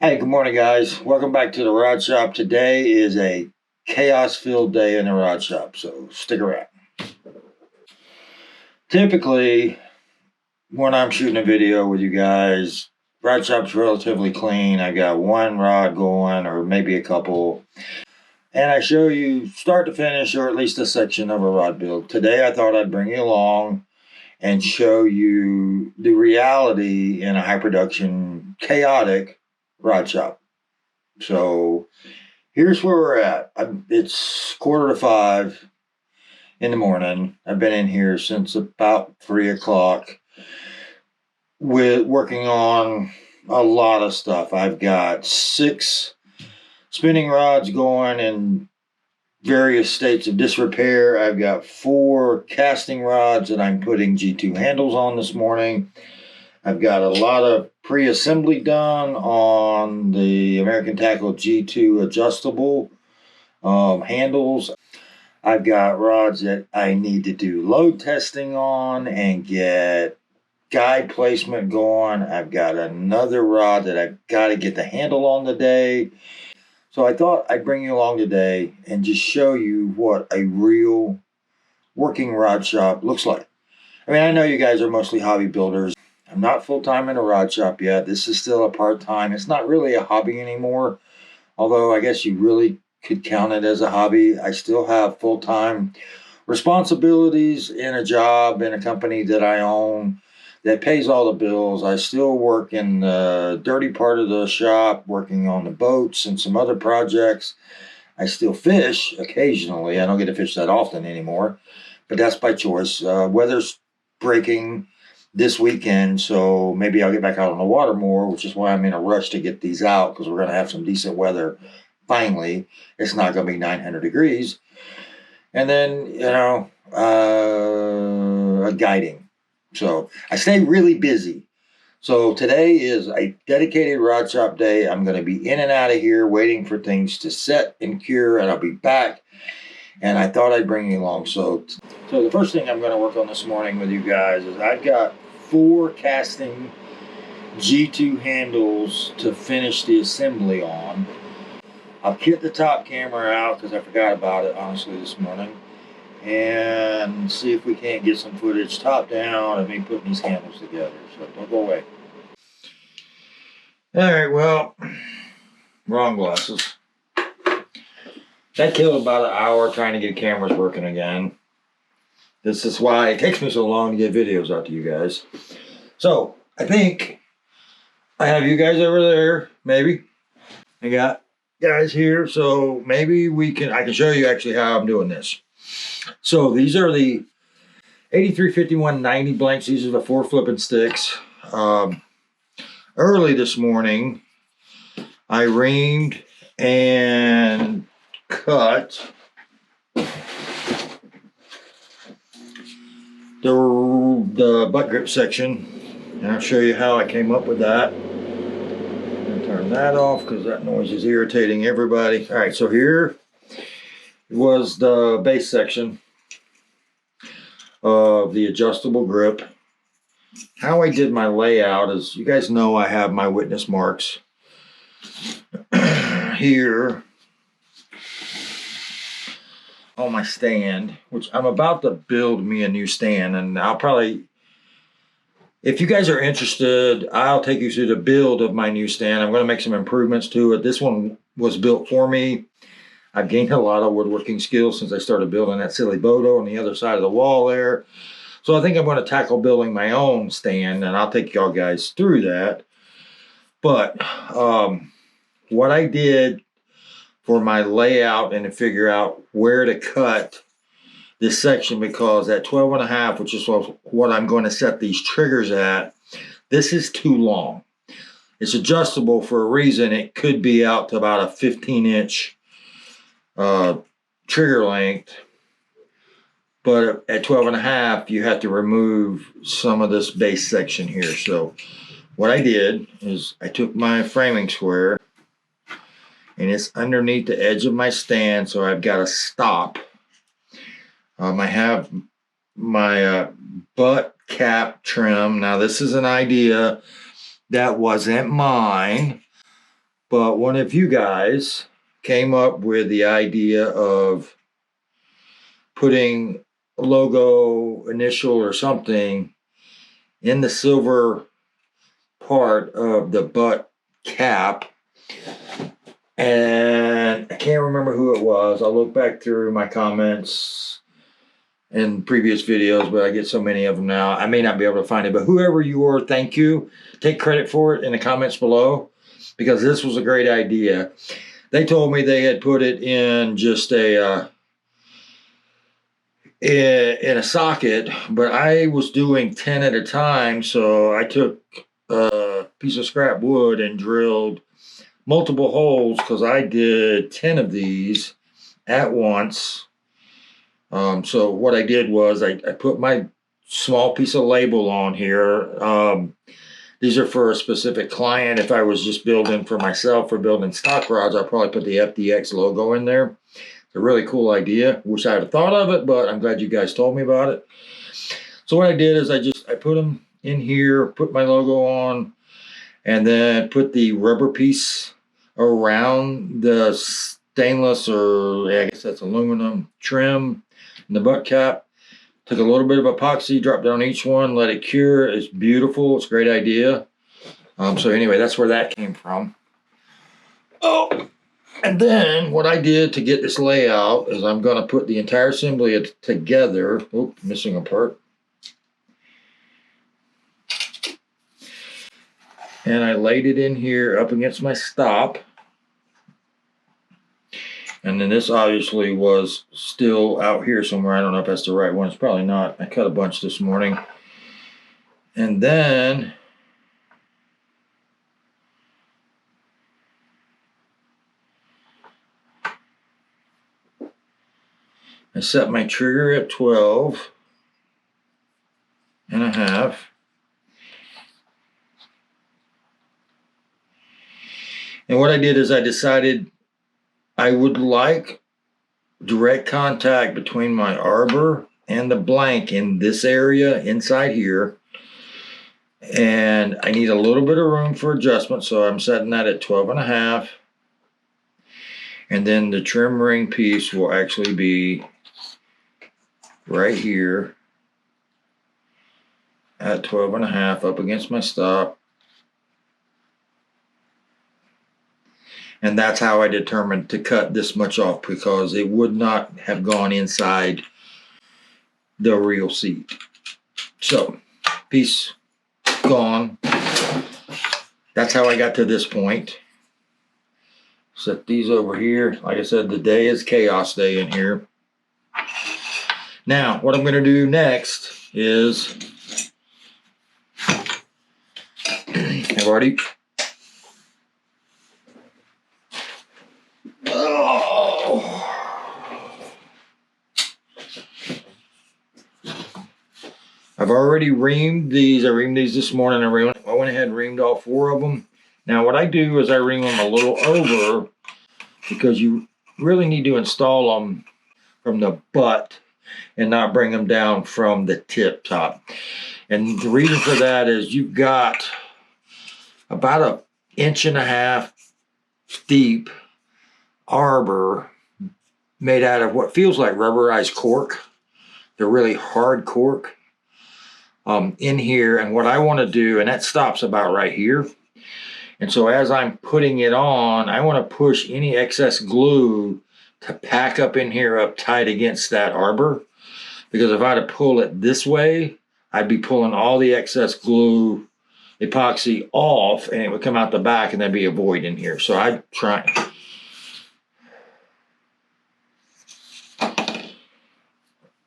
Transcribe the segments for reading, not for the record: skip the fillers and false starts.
Hey, good morning, guys. Welcome back to the Rod Shop. Today is a chaos-filled day in the Rod Shop, so stick around. Typically, when I'm shooting a video with you guys, Rod Shop's relatively clean. I got one rod going, or maybe a couple, and I show you start to finish, or at least a section of a rod build. Today, I thought I'd bring you along and show you the reality in a high-production, chaotic Rod Shop. So here's where we're at. It's 4:45 in the morning. I've been in here since about 3 o'clock with working on a lot of stuff. I've got 6 spinning rods going in various states of disrepair. I've got 4 casting rods that I'm putting G2 handles on this morning. I've got a lot of pre-assembly done on the American Tackle G2 adjustable handles. I've got rods that I need to do load testing on and get guide placement going. I've got another rod that I've got to get the handle on today. So I thought I'd bring you along today and just show you what a real working rod shop looks like. I mean, I know you guys are mostly hobby builders. I'm not full-time in a rod shop yet. This is still a part-time. It's not really a hobby anymore, although I guess you really could count it as a hobby. I still have full-time responsibilities in a job in a company that I own that pays all the bills. I still work in the dirty part of the shop, working on the boats and some other projects. I still fish occasionally. I don't get to fish that often anymore, but that's by choice. Weather's breaking this weekend, so maybe I'll get back out on the water more, which is why I'm in a rush to get these out, because we're going to have some decent weather finally. It's not going to be 900 degrees. And then, guiding. So I stay really busy. So today is a dedicated rod shop day. I'm going to be in and out of here waiting for things to set and cure, and I'll be back. And I thought I'd bring you along. So the first thing I'm going to work on this morning with you guys is I've got 4 casting G2 handles to finish the assembly on. I'll kit the top camera out because I forgot about it, honestly, this morning. And see if we can't get some footage top down of me putting these handles together. So don't go away. All right, well, wrong glasses. That killed about an hour trying to get cameras working again. This is why it takes me so long to get videos out to you guys. So I think I have you guys over there, maybe. I got guys here, so maybe I can show you actually how I'm doing this. So these are the 835190 blanks. These are the 4 flipping sticks. Early this morning, I reamed and cut the butt grip section, and I'll show you how I came up with that. I'm going to turn that off because that noise is irritating everybody. All right, so here was the base section of the adjustable grip. How I did my layout is, you guys know I have my witness marks here on my stand, which I'm about to build me a new stand, and I'll probably, if you guys are interested, I'll take you through the build of my new stand. I'm going to make some improvements to it. This one was built for me. I've gained a lot of woodworking skills since I started building that silly Bodo on the other side of the wall there. So I think I'm going to tackle building my own stand, and I'll take y'all guys through that. But what I did for my layout and to figure out where to cut this section, because at 12.5, which is what I'm going to set these triggers at, this is too long. It's adjustable for a reason. It could be out to about a 15-inch trigger length, but at 12.5, you have to remove some of this base section here. So what I did is I took my framing square, and it's underneath the edge of my stand, so I've got a stop. I have my butt cap trim. Now, this is an idea that wasn't mine. But one of you guys came up with the idea of putting a logo, initial, or something in the silver part of the butt cap. And I can't remember who it was. I'll look back through my comments in previous videos, but I get so many of them now. I may not be able to find it, but whoever you are, thank you. Take credit for it in the comments below, because this was a great idea. They told me they had put it in just in a socket, but I was doing 10 at a time, so I took a piece of scrap wood and drilled multiple holes, because I did 10 of these at once. So what I did was I put my small piece of label on here. These are for a specific client. If I was just building for myself or building stock rods, I'll probably put the FDX logo in there. It's a really cool idea. Wish I had thought of it, but I'm glad you guys told me about it. So what I did is I put them in here, put my logo on, and then put the rubber piece around the stainless, or I guess that's aluminum trim in the butt cap. Took a little bit of epoxy, dropped down each one, let it cure. It's beautiful. It's a great idea. So anyway, that's where that came from. Oh, and then what I did to get this layout is I'm going to put the entire assembly together. Oh, missing a part. And I laid it in here up against my stop. And then this obviously was still out here somewhere. I don't know if that's the right one. It's probably not. I cut a bunch this morning. And then I set my trigger at 12.5. And what I did is I decided I would like direct contact between my arbor and the blank in this area inside here. And I need a little bit of room for adjustment, so I'm setting that at 12.5. And then the trim ring piece will actually be right here at 12.5 up against my stop. And that's how I determined to cut this much off, because it would not have gone inside the real seat. So, piece gone. That's how I got to this point. Set these over here. Like I said, the day is chaos day in here. Now, what I'm going to do next is I've already reamed these. I reamed these this morning. I went ahead and reamed all 4 of them. Now what I do is I ream them a little over, because you really need to install them from the butt and not bring them down from the tip top. And the reason for that is you've got about 1.5 inch deep arbor made out of what feels like rubberized cork. They're really hard cork in here. And what I want to do, and that stops about right here. And so as I'm putting it on, I want to push any excess glue to pack up in here up tight against that arbor. Because if I had to pull it this way, I'd be pulling all the excess glue, epoxy off, and it would come out the back, and there'd be a void in here. So I try.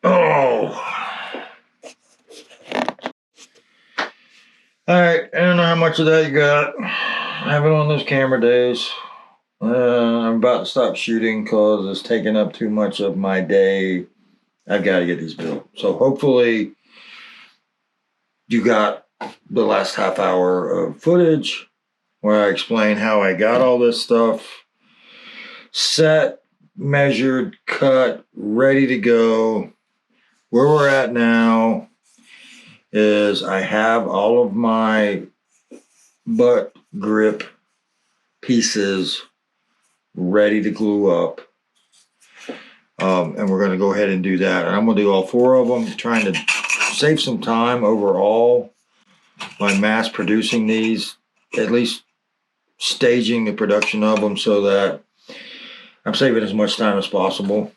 Oh. All right, I don't know how much of that you got. I have it on those camera days. I'm about to stop shooting because it's taking up too much of my day. I've got to get these built. So hopefully you got the last half hour of footage where I explain how I got all this stuff set, measured, cut, ready to go. Where we're at now is I have all of my butt grip pieces ready to glue up. And we're going to go ahead and do that. And I'm going to do all 4 of them, trying to save some time overall by mass producing these, at least staging the production of them so that I'm saving as much time as possible.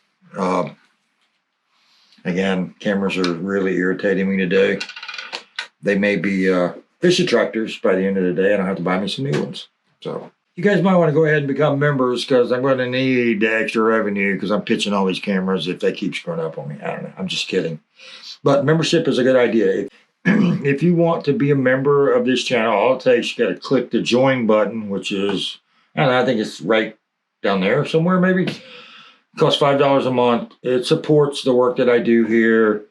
Again, cameras are really irritating me today. They may be fish attractors by the end of the day. I don't have to buy me some new ones. So you guys might want to go ahead and become members, because I'm going to need the extra revenue because I'm pitching all these cameras if they keep screwing up on me. I don't know. I'm just kidding. But membership is a good idea. If you want to be a member of this channel, all it takes, you got to click the join button, which is, I don't know, I think it's right down there somewhere maybe. It costs $5 a month. It supports the work that I do here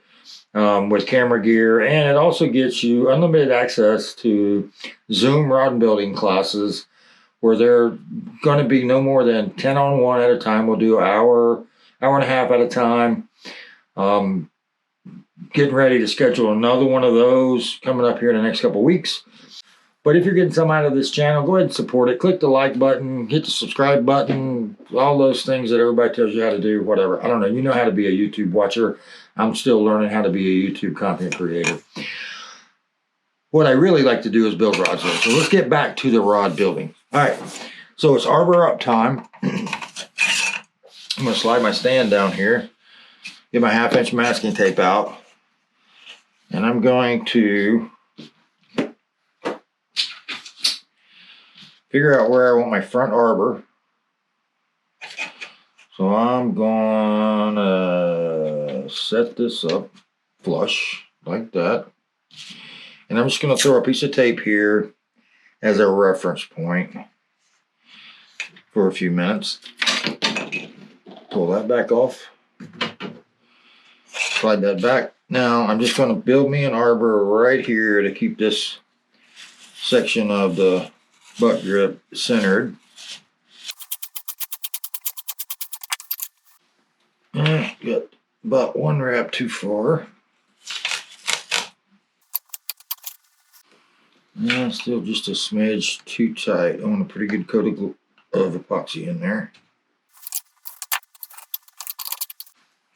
with camera gear, and it also gets you unlimited access to Zoom rod and building classes, where they're going to be no more than 10 on 1 at a time. We'll do an hour and a half at a time. Getting ready to schedule another one of those coming up here in the next couple of weeks. But if you're getting some out of this channel, go ahead and support it. Click the like button, hit the subscribe button, all those things that everybody tells you how to do, whatever. I don't know. You know how to be a YouTube watcher. I'm still learning how to be a YouTube content creator. What I really like to do is build rods. So let's get back to the rod building. All right. So it's arbor up time. I'm going to slide my stand down here, get my 1/2-inch masking tape out, and I'm going to figure out where I want my front arbor. So I'm gonna set this up flush like that. And I'm just gonna throw a piece of tape here as a reference point for a few minutes. Pull that back off. Slide that back. Now I'm just gonna build me an arbor right here to keep this section of the butt grip centered. Got about 1 wrap too far. And still just a smidge too tight. I want a pretty good coat of epoxy in there.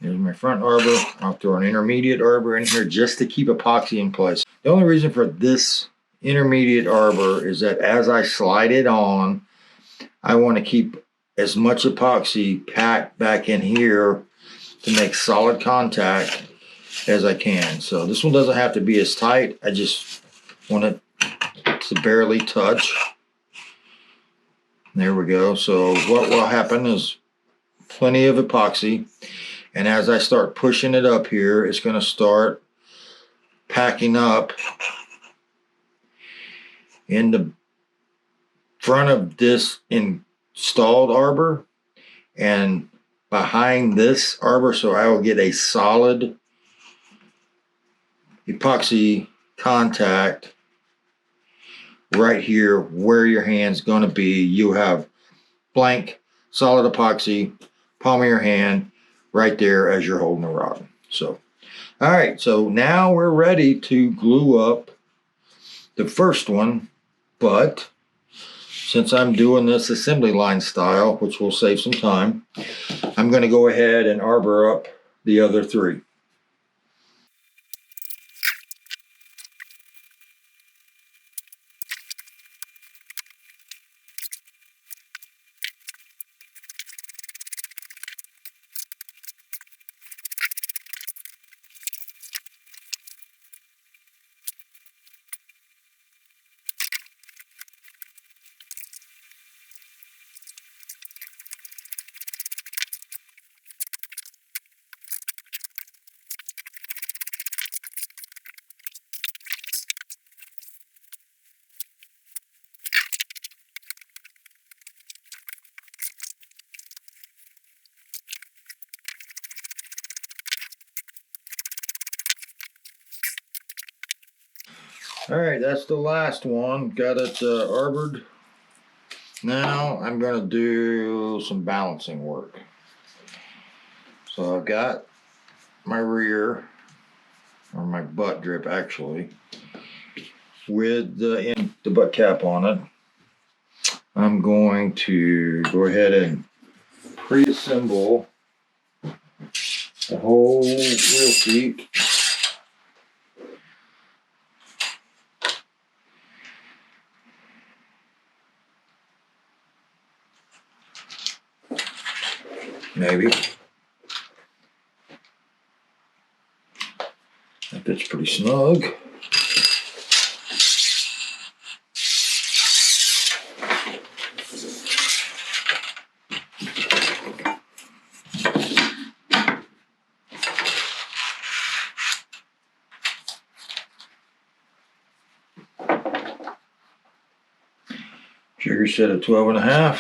Here's my front arbor. I'll throw an intermediate arbor in here just to keep epoxy in place. The only reason for this intermediate arbor is that as I slide it on, I want to keep as much epoxy packed back in here to make solid contact as I can. So this one doesn't have to be as tight. I just want it to barely touch. There we go. So what will happen is plenty of epoxy. And as I start pushing it up here, it's going to start packing up in the front of this installed arbor and behind this arbor, so I will get a solid epoxy contact right here where your hand's going to be. You have blank solid epoxy, palm of your hand right there as you're holding the rod. So all right, so now we're ready to glue up the first one, but since I'm doing this assembly line style, which will save some time, I'm going to go ahead and arbor up the other 3. All right, that's the last one. Got it arbored. Now I'm going to do some balancing work. So I've got my rear, or my butt grip actually, with the butt cap on it. I'm going to go ahead and pre-assemble the whole wheel seat. Maybe. That fits pretty snug. Trigger set at 12.5.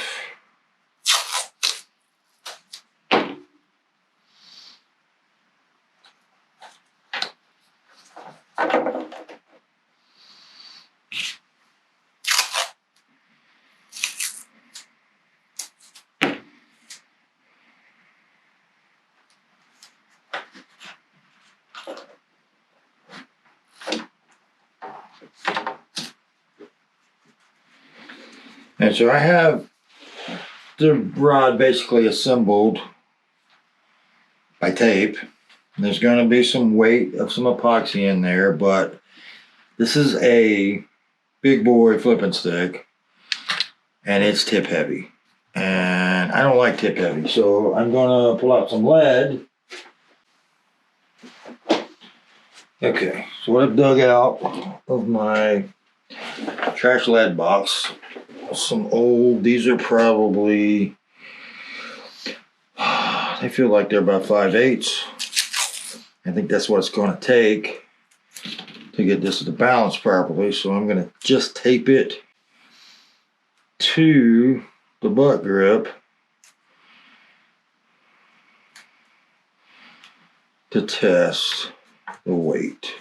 And so I have the rod basically assembled by tape. There's going to be some weight of some epoxy in there, but this is a big boy flipping stick and it's tip heavy. And I don't like tip heavy, so I'm going to pull out some lead. Okay, so what I've dug out of my trash lead box, some old, these are probably, they feel like they're about 5/8. I think that's what it's going to take to get this to balance properly. So I'm going to just tape it to the butt grip to test the weight.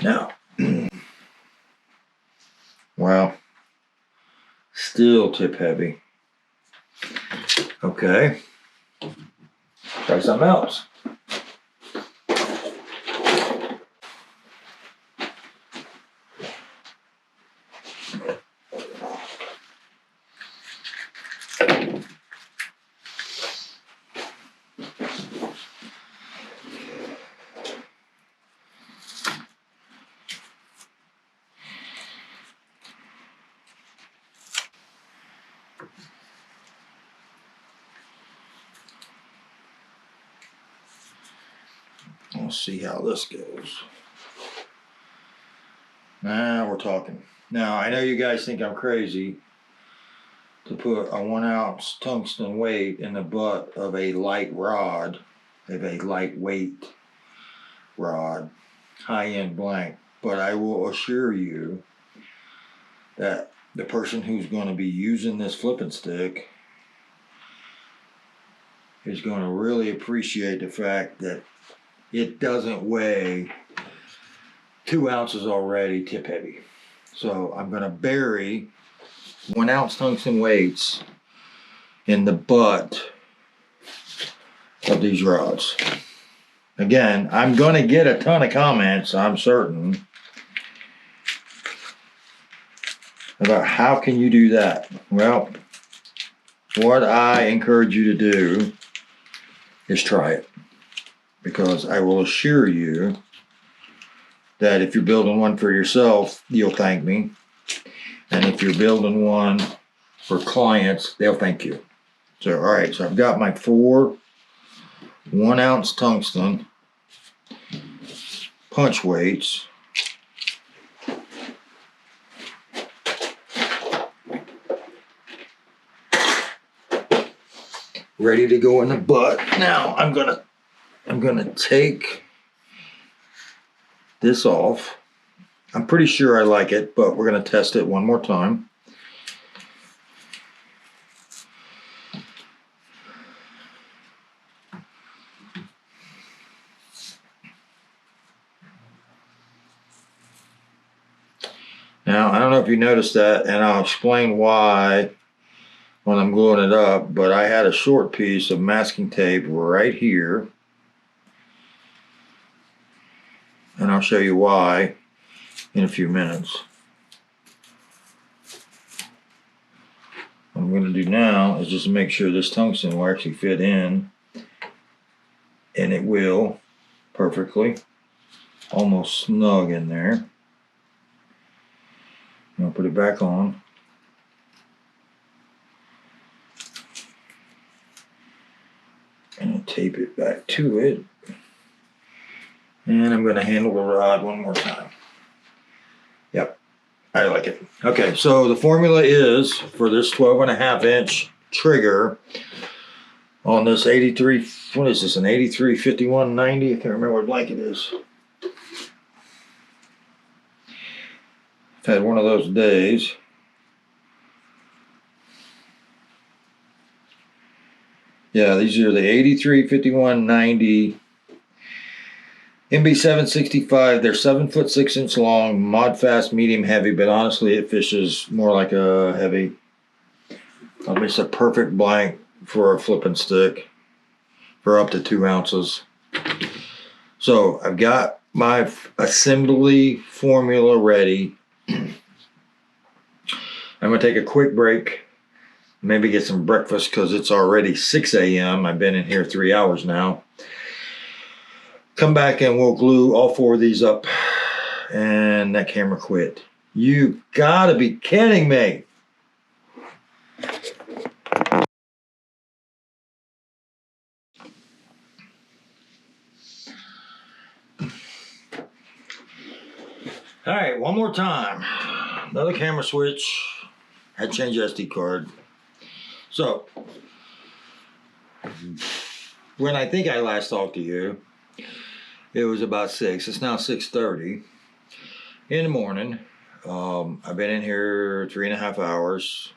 Now, well, still tip heavy. Okay, try something else. Let's see how this goes. Now we're talking. Now, I know you guys think I'm crazy to put a 1 ounce tungsten weight in the butt of a light rod, of a lightweight rod, high-end blank, but I will assure you that the person who's going to be using this flipping stick is going to really appreciate the fact that it doesn't weigh 2 ounces already tip heavy. So I'm going to bury 1 ounce tungsten weights in the butt of these rods. Again, I'm going to get a ton of comments, I'm certain, about how can you do that. Well, what I encourage you to do is try it, because I will assure you that if you're building one for yourself, you'll thank me. And if you're building one for clients, they'll thank you. So, all right, so I've got my 4 1 ounce tungsten punch weights. Ready to go in the butt. Now I'm gonna take this off. I'm pretty sure I like it, but we're gonna test it one more time. Now, I don't know if you noticed that, and I'll explain why when I'm gluing it up, but I had a short piece of masking tape right here, and I'll show you why in a few minutes. What I'm going to do now is just make sure this tungsten will actually fit in, and it will perfectly, almost snug in there. I'll put it back on. And I'll tape it back to it. And I'm going to handle the rod one more time. Yep, I like it. Okay, so the formula is for this 12.5-inch trigger on this 83, what is this, an 83 5190? I can't remember what blanket it is. I've had one of those days. Yeah, these are the 83 5190 MB765. They're 7 foot 6-inch long, Modfast medium heavy, but honestly it fishes more like a heavy. It's a perfect blank for a flipping stick for up to 2 ounces. So I've got my assembly formula ready. I'm going to take a quick break, maybe get some breakfast because it's already 6 a.m. I've been in here 3 hours now. Come back and we'll glue all 4 of these up, and that camera quit. You gotta be kidding me. All right, one more time. Another camera switch. Had to change SD card. So, when I think I last talked to you, it was about 6. It's now 6:30 in the morning. I've been in here 3.5 hours.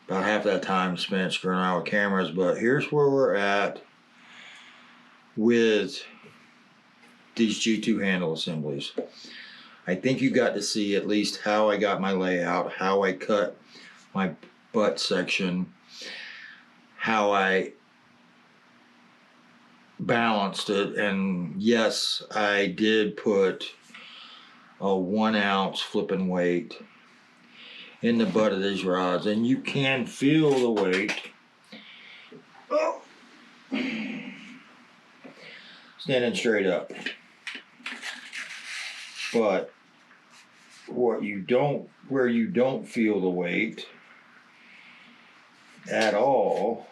About half that time spent screwing around with cameras, but here's where we're at with these G2 handle assemblies. I think you got to see at least how I got my layout, how I cut my butt section, how I balanced it, and yes, I did put a 1 ounce flipping weight in the butt of these rods, and you can feel the weight. Oh. Standing straight up. But where you don't feel the weight at all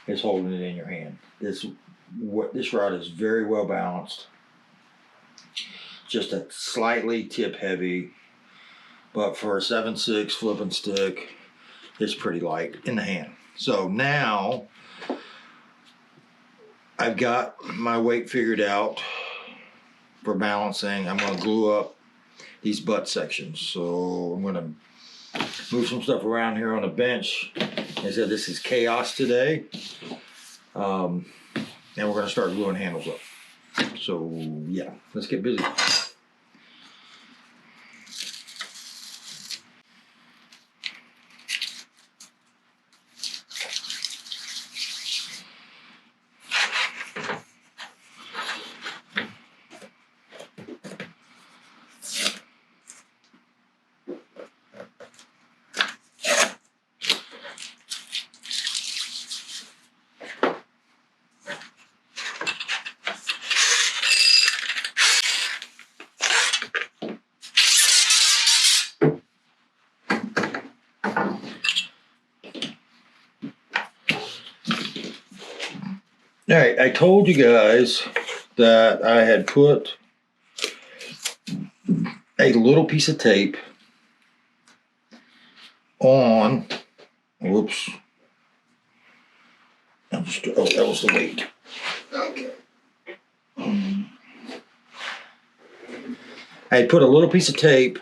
is holding it in your hand. This rod is very well balanced. Just a slightly tip heavy, but for a 7.6 flipping stick, it's pretty light in the hand. So now I've got my weight figured out for balancing. I'm going to glue up these butt sections. So I'm going to move some stuff around here on the bench. I said this is chaos today. And we're going to start gluing handles up. So yeah, let's get busy. All right, I told you guys that I had put a little piece of tape on, whoops, that was the weight. Okay. I had put a little piece of tape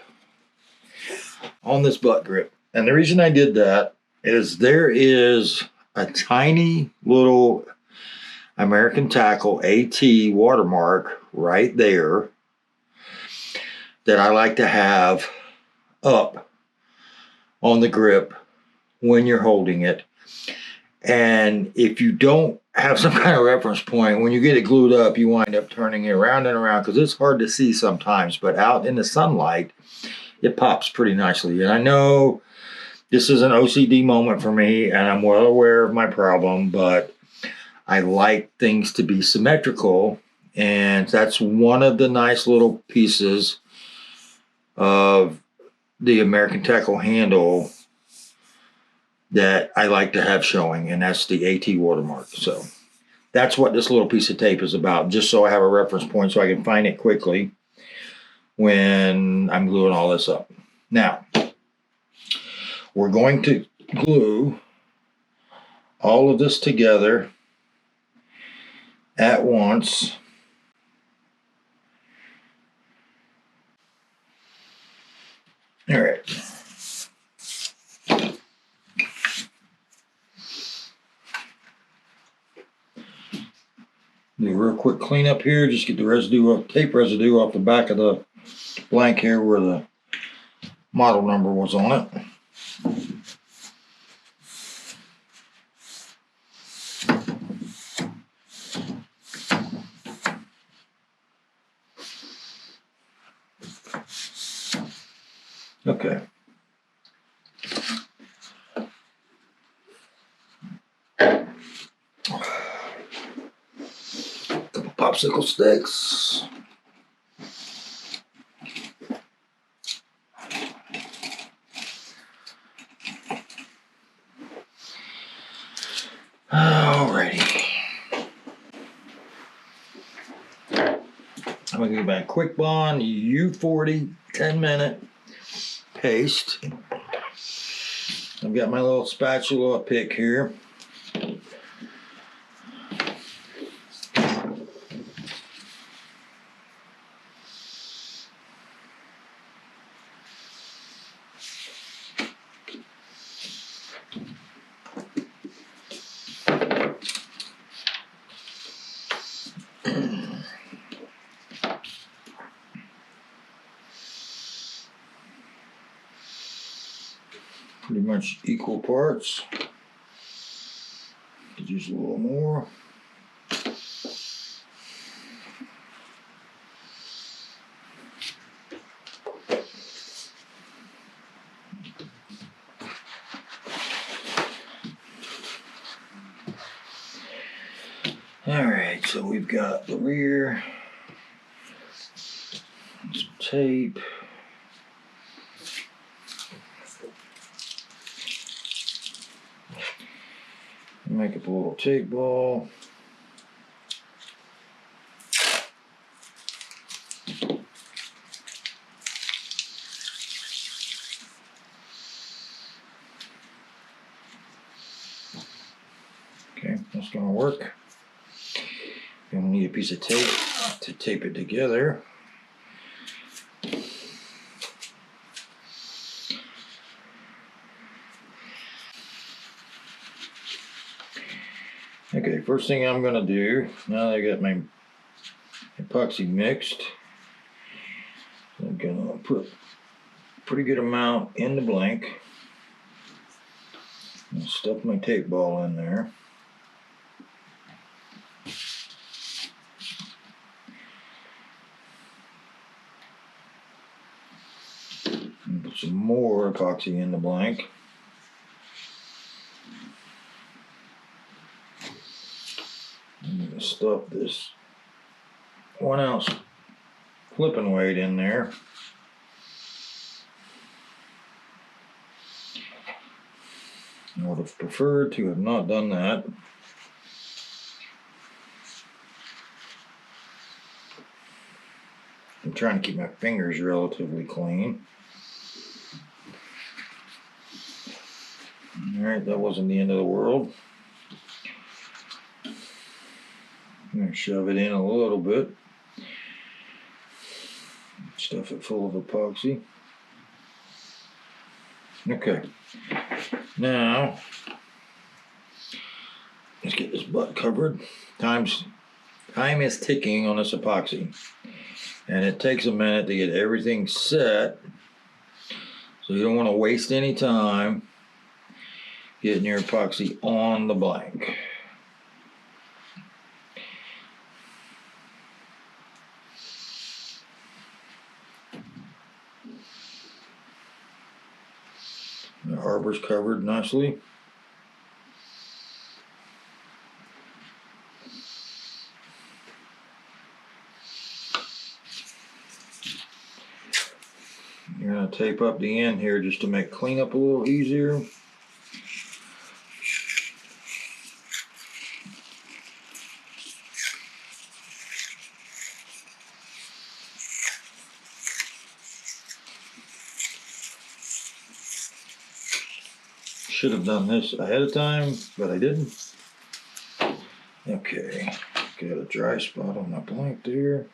on this butt grip. And the reason I did that is there is a tiny little American Tackle AT watermark right there that I like to have up on the grip when you're holding it. And if you don't have some kind of reference point, when you get it glued up, you wind up turning it around and around because it's hard to see sometimes. But out in the sunlight, it pops pretty nicely. And I know this is an OCD moment for me, and I'm well aware of my problem, but I like things to be symmetrical, and that's one of the nice little pieces of the American Tackle handle that I like to have showing, and that's the AT watermark. So that's what this little piece of tape is about, just so I have a reference point so I can find it quickly when I'm gluing all this up. Now, we're going to glue all of this together at once. All right. Do a real quick cleanup here. Just get the tape residue off the back of the blank here where the model number was on it. Okay. Couple popsicle sticks. Alrighty. I'm gonna give my Quick Bond U40 10-minute paste. I've got my little spatula pick here. Pretty much equal parts. Could use a little more. Alright, so we've got the rear, some tape. Make up a little tape ball. Okay, that's gonna work. You're gonna need a piece of tape to tape it together. Okay, first thing I'm gonna do, now that I got my epoxy mixed, I'm gonna put a pretty good amount in the blank. And stuff my tape ball in there. And put some more epoxy in the blank. I'm gonna stuff this 1 ounce flipping weight in there. I would have preferred to have not done that. I'm trying to keep my fingers relatively clean. Alright, that wasn't the end of the world. I'm going to shove it in a little bit. Stuff it full of epoxy. Okay. Now, let's get this butt covered. Time is ticking on this epoxy. And it takes a minute to get everything set. So you don't want to waste any time getting your epoxy on the blank. The arbor's covered nicely. You're going to tape up the end here just to make cleanup a little easier. Should have done this ahead of time, but I didn't. Okay, got a dry spot on my blank there.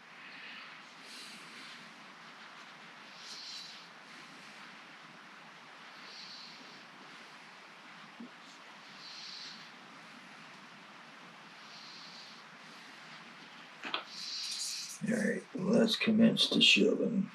Alright, let's commence the shoving.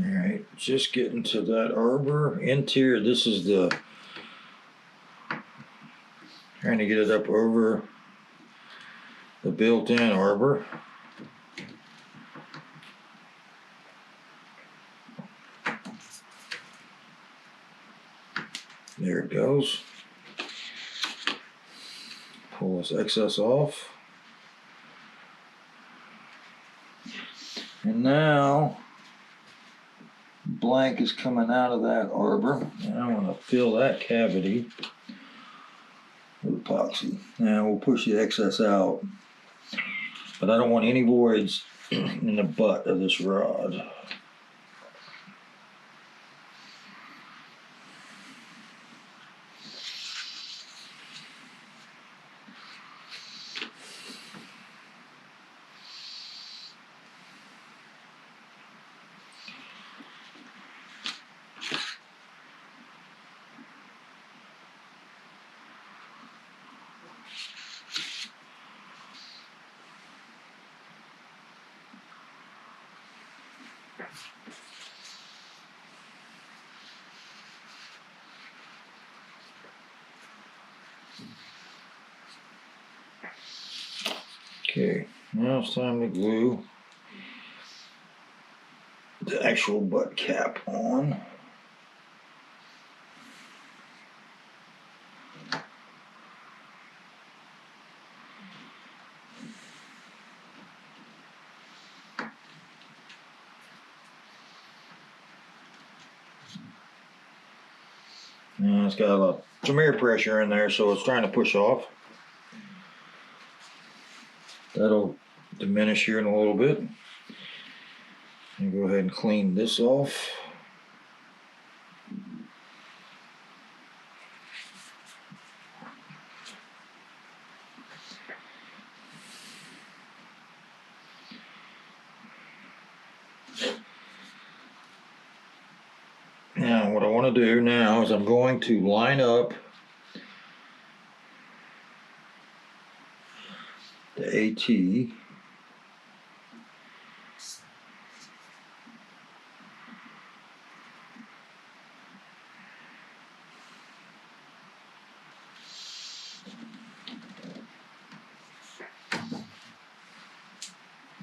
Alright, just getting to that arbor interior. This is the, trying to get it up over the built-in arbor. There it goes. Pull this excess off. And now, blank is coming out of that arbor. And I want to fill that cavity with epoxy. Now we'll push the excess out. But I don't want any voids in the butt of this rod. Okay, now it's time to glue the actual butt cap on. And it's got some air pressure in there, so it's trying to push off. That'll diminish here in a little bit. And go ahead and clean this off. Now what I want to do now is I'm going to line up the AT.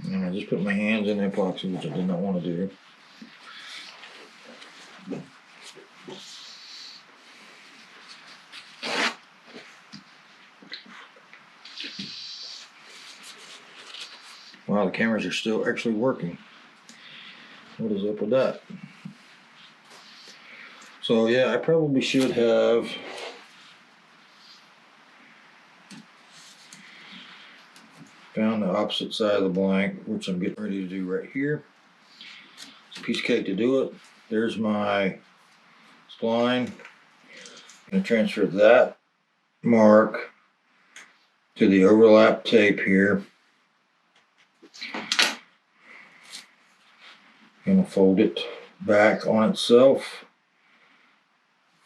And I just put my hands in the epoxy, which I did not want to do. Wow, the cameras are still actually working. What is up with that? So yeah, I probably should have found the opposite side of the blank, which I'm getting ready to do right here. It's a piece of cake to do it. There's my spline. I'm going to transfer that mark to the overlap tape here. I'm going to fold it back on itself,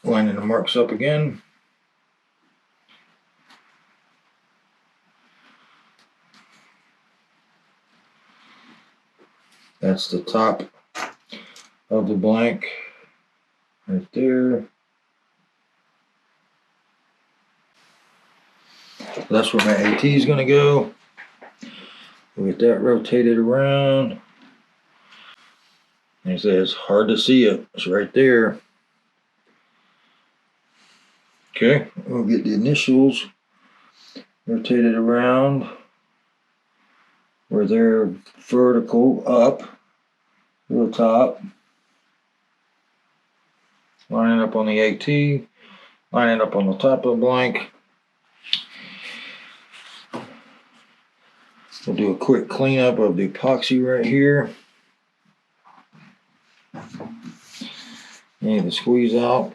lining the marks up again. That's the top of the blank right there. That's where my AT is going to go. We'll get that rotated around. Like I said, it's hard to see it. It's right there. Okay, we'll get the initials rotated around where they're vertical up to the top. Line it up on the AT. Line it up on the top of the blank. We'll do a quick cleanup of the epoxy right here. Need to squeeze out.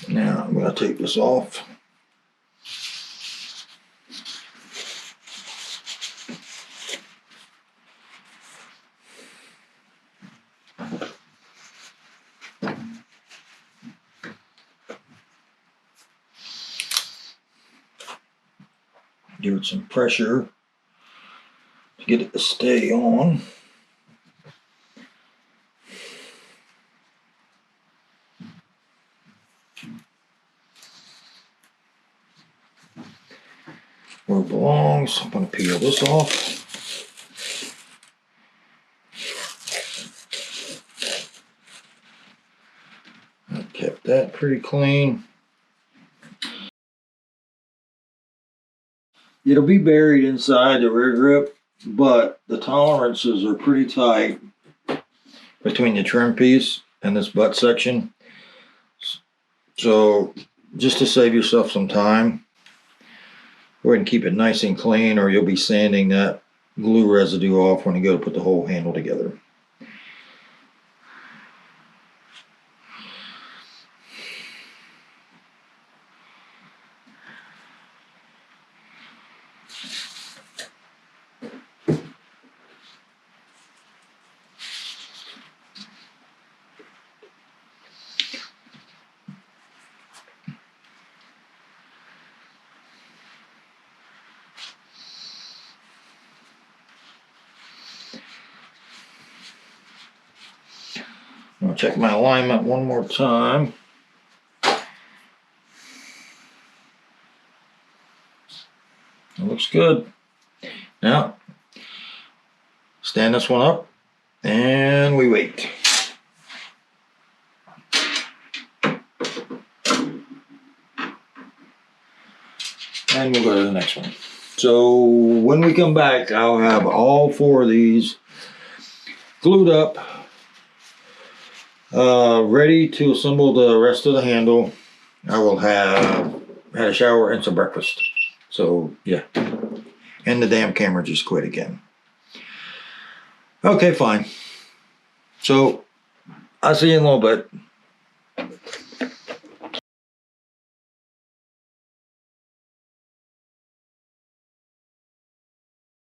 Now I'm going to take this off. Give it some pressure to get it to stay on. Where it belongs. I'm going to peel this off. I kept that pretty clean. It'll be buried inside the rear grip, but the tolerances are pretty tight between the trim piece and this butt section. So just to save yourself some time, go ahead and keep it nice and clean, or you'll be sanding that glue residue off when you go to put the whole handle together. I'll check my alignment one more time. It looks good. Now, stand this one up and we wait. And we'll go to the next one. So when we come back, I'll have all four of these glued up, ready to assemble the rest of the handle. I will have had a shower and some breakfast. So yeah, and the damn camera just quit again. Okay, fine. So I'll see you in a little bit.